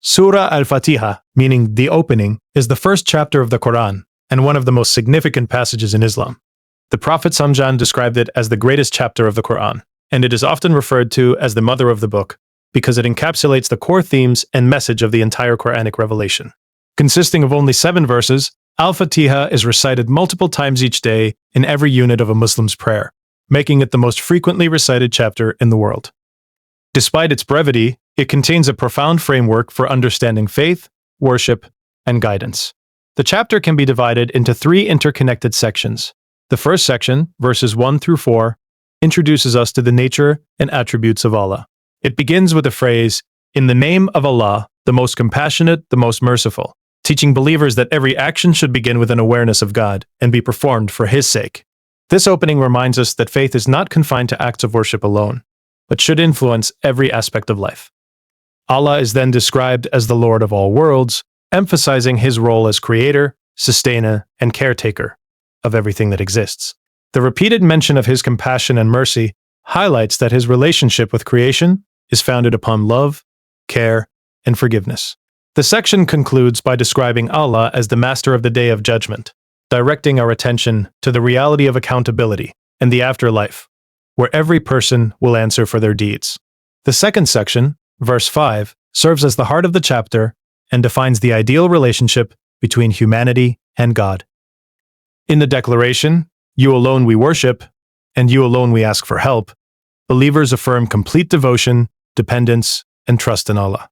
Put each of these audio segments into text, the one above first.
Surah Al-Fatihah, meaning the opening, is the first chapter of the Quran and one of the most significant passages in Islam. The Prophet Samjan described it as the greatest chapter of the Quran, and it is often referred to as the mother of the book because it encapsulates the core themes and message of the entire Quranic revelation. Consisting of only 7 verses, Al-Fatihah is recited multiple times each day in every unit of a Muslim's prayer, making it the most frequently recited chapter in the world. Despite its brevity, it contains a profound framework for understanding faith, worship, and guidance. The chapter can be divided into 3 interconnected sections. The first section, verses 1 through 4, introduces us to the nature and attributes of Allah. It begins with the phrase, "In the name of Allah, the most compassionate, the most merciful," teaching believers that every action should begin with an awareness of God and be performed for His sake. This opening reminds us that faith is not confined to acts of worship alone, but should influence every aspect of life. Allah is then described as the Lord of all worlds, emphasizing His role as creator, sustainer, and caretaker of everything that exists. The repeated mention of His compassion and mercy highlights that His relationship with creation is founded upon love, care, and forgiveness. The section concludes by describing Allah as the master of the Day of Judgment, directing our attention to the reality of accountability and the afterlife, where every person will answer for their deeds. The second section, verse 5, serves as the heart of the chapter and defines the ideal relationship between humanity and God. In the declaration, "You alone we worship, and you alone we ask for help," believers affirm complete devotion, dependence, and trust in Allah.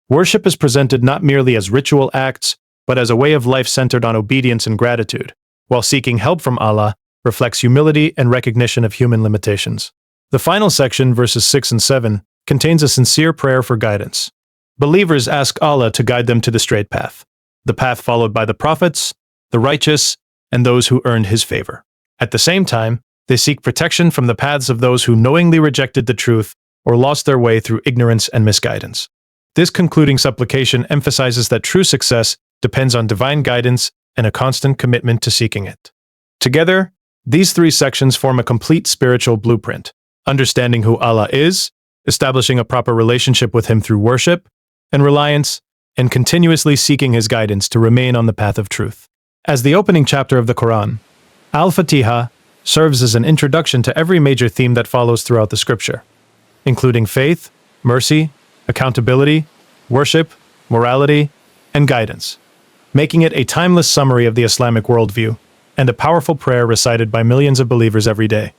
Worship is presented not merely as ritual acts, but as a way of life centered on obedience and gratitude, while seeking help from Allah reflects humility and recognition of human limitations. The final section, verses 6 and 7, contains a sincere prayer for guidance. Believers ask Allah to guide them to the straight path, the path followed by the prophets, the righteous, and those who earned His favor. At the same time, they seek protection from the paths of those who knowingly rejected the truth or lost their way through ignorance and misguidance. This concluding supplication emphasizes that true success depends on divine guidance and a constant commitment to seeking it. Together, these 3 sections form a complete spiritual blueprint, understanding who Allah is, establishing a proper relationship with Him through worship and reliance, and continuously seeking His guidance to remain on the path of truth. As the opening chapter of the Quran, Al-Fatihah serves as an introduction to every major theme that follows throughout the scripture, including faith, mercy, accountability, worship, morality, and guidance, making it a timeless summary of the Islamic worldview and a powerful prayer recited by millions of believers every day.